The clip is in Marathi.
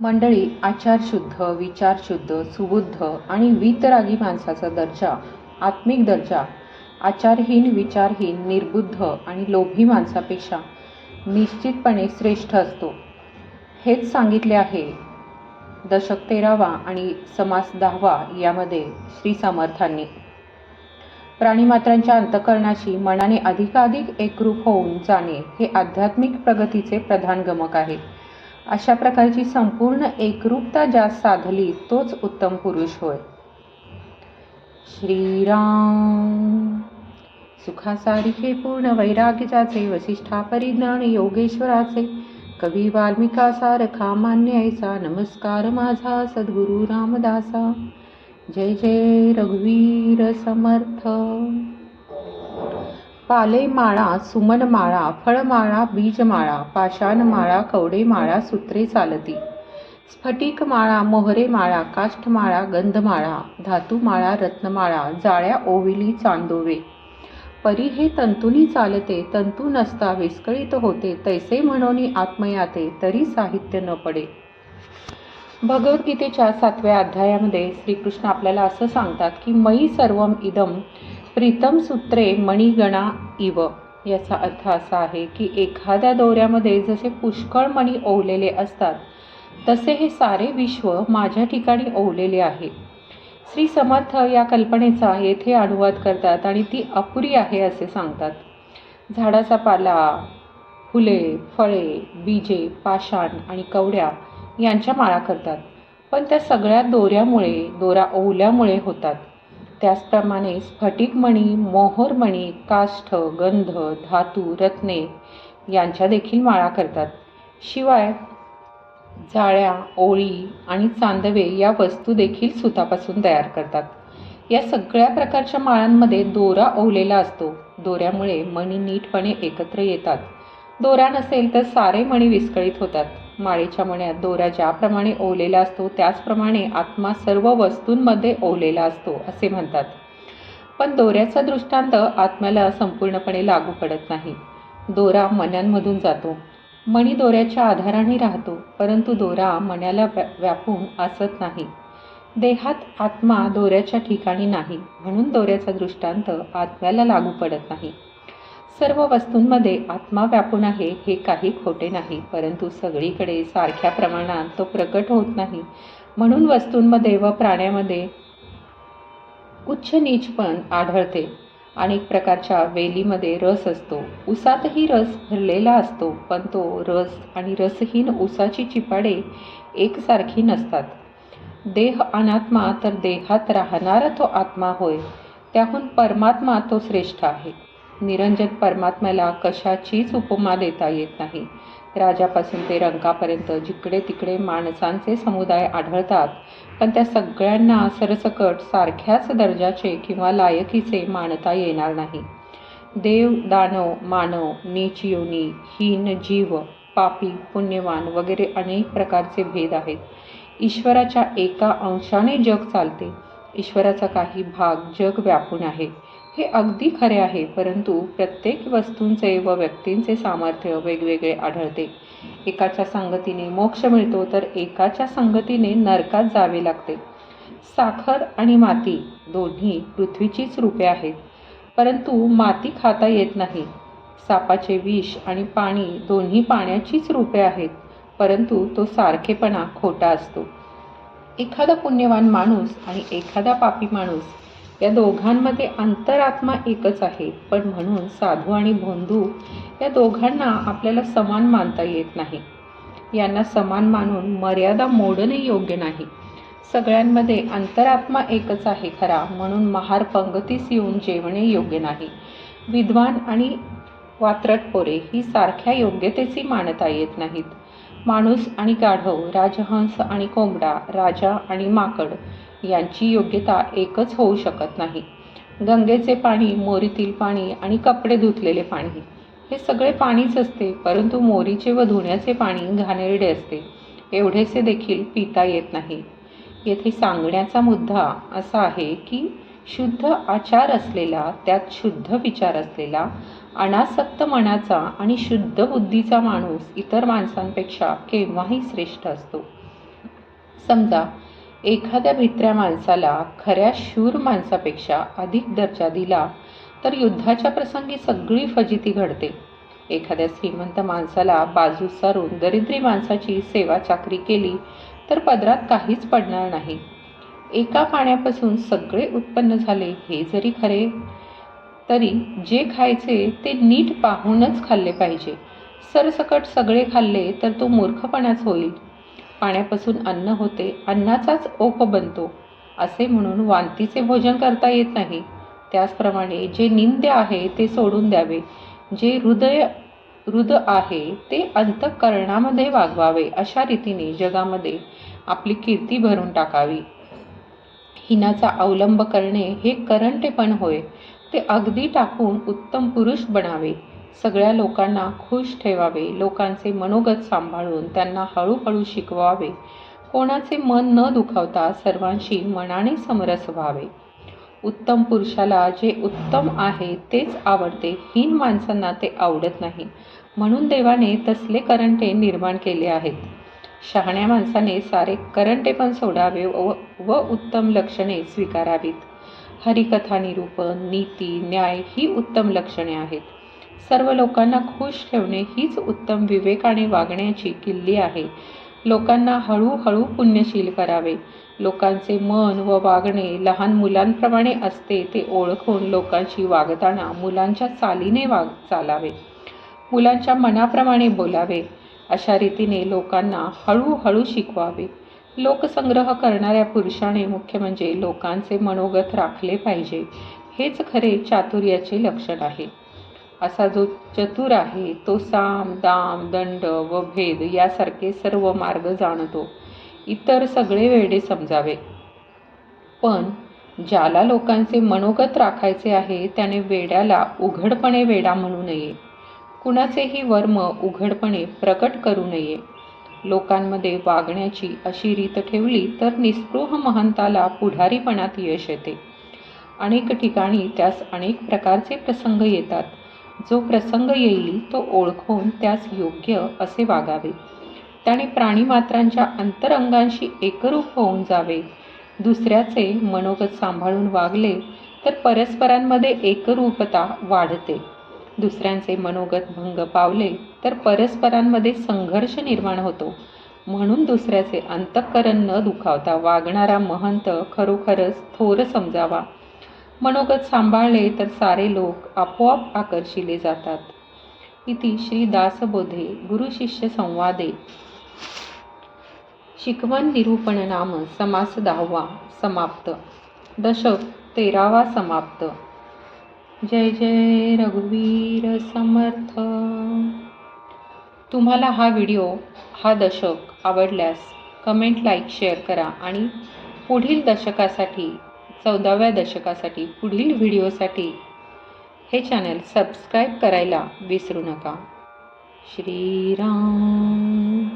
मंडळी, आचारशुद्ध, विचारशुद्ध, सुबुद्ध आणि वीतरागी माणसाचा दर्जा, आत्मिक दर्जा, आचारहीन, विचारहीन, निर्बुद्ध आणि लोभी माणसापेक्षा निश्चितपणे श्रेष्ठ असतो. हेच सांगितले आहे दशक 13वा आणि समास 10वा यामध्ये श्री समर्थांनी. प्राणीमात्रांच्या अंतःकरणाशी मनाने अधिकाधिक एकरूप होऊन जाणे हे आध्यात्मिक प्रगतीचे प्रधान गमक आहे. अशा प्रकारची संपूर्ण एकरूपता ज्यास साधली तोच उत्तम पुरुष होय. श्रीराम. सुखासारिखे पूर्ण वैराग्य ज्याचे, वसिष्ठा परिज्ञान योगेश्वराचे, कवी वाल्मिका सारखा मान्य ऐसा, नमस्कार माझा सद्गुरु रामदासा. जय जय रघुवीर समर्थ. पाले माळा, सुमन माळा, फळमाळा, बीजमाळा, पाषाण माळा, कवडे माळा, सूत्रे चालती, स्फटिक माळा, मोहरे माळा, काष्ठमाळा, गंधमाळा, धातुमाळा, रत्नमाळा, जाळ्या ओविली चांदोवे, परी हे तंतुनी चालते, तंतू नसता विस्कळीत होते, तैसे म्हणून आत्मयाते, तरी साहित्य न पडे. भगवद्गीतेच्या 7व्या अध्यायामध्ये श्रीकृष्ण आपल्याला असं सांगतात की मयी सर्वम इदम प्रीतम सूत्रे मणिगणा इव. याचा अर्थ असा आहे की एखाद्या दोऱ्यामध्ये जसे पुष्कळ मणी ओवलेले असतात तसे हे सारे विश्व माझ्या ठिकाणी ओवलेले आहे. श्री समर्थ या कल्पनेचा येथे अनुवाद करतात आणि ती अपुरी आहे असे सांगतात. झाडाचा पाला, फुले, फळे, बीजे, पाषाण आणि कवड्या यांच्या माळा करतात, पण त्या सगळ्या दोरा ओवल्यामुळे होतात. त्याचप्रमाणे स्फटिकमणी, मोहरमणी, काष्ठ, गंध, धातू, रत्ने यांच्या देखील माळा करतात. शिवाय जाळ्या, ओळी आणि चांदवे या वस्तू देखील सुतापासून तयार करतात. या सगळ्या प्रकारच्या माळांमध्ये दोरा ओवलेला असतो. दोऱ्यामुळे मणी नीटपणे एकत्र येतात. दोरा नसेल तर सारे मणी विस्कळीत होतात. माळेच्या मण्यात दोरा ज्याप्रमाणे ओवलेला असतो त्याचप्रमाणे आत्मा सर्व वस्तूंमध्ये ओवलेला असतो असे म्हणतात. पण दोऱ्याचा दृष्टांत आत्म्याला संपूर्णपणे लागू पडत नाही. दोरा मण्यांमधून जातो. मणी दोऱ्याच्या आधाराने राहतो, परंतु दोरा मण्याला व्यापून असत नाही. देहात आत्मा दोऱ्याच्या ठिकाणी नाही, म्हणून दोऱ्याचा दृष्टांत आत्म्याला लागू पडत नाही. सर्व वस्तूंमध्ये आत्मा व्यापून आहे हे काही खोटे नाही, परंतु सगळीकडे सारख्या प्रमाणात तो प्रकट होत नाही. म्हणून वस्तूंमध्ये व प्राण्यामध्ये उच्च नीचपण आढळते. अनेक प्रकारच्या वेलीमध्ये रस असतो, उसातही रस भरलेला असतो, पण तो रस आणि रसहीन उसाची चिपाडे एकसारखी नसतात. देह अनात्मा तर देहात राहणारा तो आत्मा होय. त्याहून परमात्मा तो श्रेष्ठ आहे. निरंजन परमात्म्याला कशाचीच उपमा देता येत नाही. राजापासून ते रंकापर्यंत जिकडे तिकडे माणसांचे समुदाय आढळतात, पण त्या सगळ्यांना सरसकट सारख्याच दर्जाचे किंवा लायकीचे मानता येणार नाही. देव, दानव, मानव, नीच योनी, हीन जीव, पापी, पुण्यवान वगैरे अनेक प्रकारचे भेद आहेत. ईश्वराच्या एका अंशाने जग चालते. ईश्वराचा काही भाग जग व्यापून आहे हे अगदी खरे आहे, परंतु प्रत्येक वस्तूंचे व व्यक्तींचे सामर्थ्य वेगवेगळे आढळते. एकाच्या संगतीने मोक्ष मिळतो तर एकाच्या संगतीने नरकात जावे लागते. साखर आणि माती दोन्ही पृथ्वीचीच रूपे आहेत, परंतु माती खाता येत नाही. सापाचे विष आणि पाणी दोन्ही पाण्याचीच रूपे आहेत, परंतु तो सारखेपणा खोटा असतो. एखादा पुण्यवान माणूस आणि एखादा पापी माणूस या दोघांमध्ये अंतरात्मा एकच आहे, पण म्हणून साधू आणि भोंदू या दोघांना आपल्याला समान मानता येत नाही. यांना समान मानून मर्यादा मोडणे योग्य नाही. सगळ्यांमध्ये अंतरात्मा एकच आहे खरा, म्हणून महार पंगतीस येऊन जेवणे योग्य नाही. विद्वान आणि वात्रट पोरे ही सारख्या योग्यतेची मानता येत नाहीत. माणूस आणि गाढव, राजहंस आणि कोंबडा, राजा आणि माकड यांची योग्यता एकच होऊ शकत नाही. गंगेचे पाणी, मोरीतील पाणी आणि कपडे धुतलेले पाणी हे सगळे पाणीच असते, परंतु मोरीचे व धुण्याचे पाणी घाणेरडे असते, एवढेसे देखील पिता येत नाही. येथे सांगण्याचा मुद्दा असा आहे की शुद्ध आचार असलेला, त्यात शुद्ध विचार असलेला, अनासक्त मनाचा आणि शुद्ध बुद्धीचा माणूस इतर माणसांपेक्षा केव्हाही श्रेष्ठ असतो. समजा एखाद्या भित्र्या माणसाला खऱ्या शूर माणसापेक्षा अधिक दर्जा दिला तर युद्धाच्या प्रसंगी सगळी फजिती घडते. एखाद्या श्रीमंत माणसाला बाजू सारून दरिद्री माणसाची सेवा चाकरी केली तर पदरात काहीच पडणार नाही. एका पाण्यापासून सगळे उत्पन्न झाले हे जरी खरे तरी जे खायचे ते नीट पाहूनच खाल्ले पाहिजे. सरसकट सगळे खाल्ले तर तो मूर्खपणाच होईल. पाण्यापासून अन्न होते, अन्नाचाच ओप बनतो असे म्हणून वांतीचे भोजन करता येत नाही. त्याचप्रमाणे जे निंद्य आहे ते सोडून द्यावे, जे हृद आहे ते अंतःकरणामध्ये वागवावे. अशा रीतीने जगामध्ये आपली कीर्ती भरून टाकावी. हिनाचा अवलंब करणे हे करंटेपण होय. ते अगदी टाकून उत्तम पुरुष बनावे. सगळ्या लोकांना खुश ठेवावे. लोकांचे मनोगत सांभाळून त्यांना हळूहळू शिकवावे. कोणाचे मन न दुखावता सर्वांशी मनाने समरस व्हावे. उत्तम पुरुषाला जे उत्तम आहे तेच आवडते. हीन माणसांना ते आवडत नाही. म्हणून देवाने तसले करंटे निर्माण केले आहेत. शहाण्या माणसाने सारे करंटेपण सोडावे व उत्तम लक्षणे स्वीकारावीत. हरिकथा निरूपण, नीती, न्याय ही उत्तम लक्षणे आहेत. सर्व लोकांना खुश ठेवणे हीच उत्तम विवेकाने वागण्याची किल्ली आहे. लोकांना हळूहळू पुण्यशील करावे. लोकांचे मन व वागणे लहान मुलांप्रमाणे असते ते ओळखून लोकांशी वागताना मुलांच्या चालीने चालावे. मुलांच्या मनाप्रमाणे बोलावे. अशा रीतीने लोकांना हळूहळू शिकवावे. लोकसंग्रह करणाऱ्या पुरुषाने मुख्य म्हणजे लोकांचे मनोगत राखले पाहिजे. हेच खरे चातुर्याचे लक्षण आहे. असा जो चतुर आहे तो साम, दाम, दंड व भेद यासारखे सर्व मार्ग जाणतो. इतर सगळे वेडे समजावे. पण ज्याला लोकांचे मनोगत राखायचे आहे त्याने वेड्याला उघडपणे वेडा म्हणू नये. कुणाचेही वर्म उघडपणे प्रकट करू नये. लोकांमध्ये वागण्याची अशी रीत ठेवली तर निस्पृह महंताला पुढारीपणात यश येते. अनेक ठिकाणी त्यास अनेक प्रकारचे प्रसंग येतात. जो प्रसंग येईल तो ओळखून त्यास योग्य असे वागावे. त्याने प्राणीमात्रांच्या अंतरंगांशी एकरूप होऊन जावे. दुसऱ्याचे मनोगत सांभाळून वागले तर परस्परांमध्ये एकरूपता वाढते. दुसऱ्यांचे मनोगत भंग पावले तर परस्परांमध्ये संघर्ष निर्माण होतो. म्हणून दुसऱ्याचे अंतःकरण न दुखावता वागणारा महंत खरोखरच थोर समजावा. मनोगत सांभाळले तर सारे लोक आपोआप आकर्षिले जातात. इति श्री दासबोधे गुरुशिष्य संवादे शिकवण निरूपण नाम समास 10वा समाप्त. दशक 13वा समाप्त. जय जय रघुवीर समर्थ. तुम्हाला हा व्हिडिओ, हा दशक आवडल्यास कमेंट, लाईक, शेअर करा आणि पुढील दशकासाठी, 14व्या दशकासाठी पुढील व्हिडिओसाठी हे चॅनल सबस्क्राईब करायला विसरू नका. श्रीराम.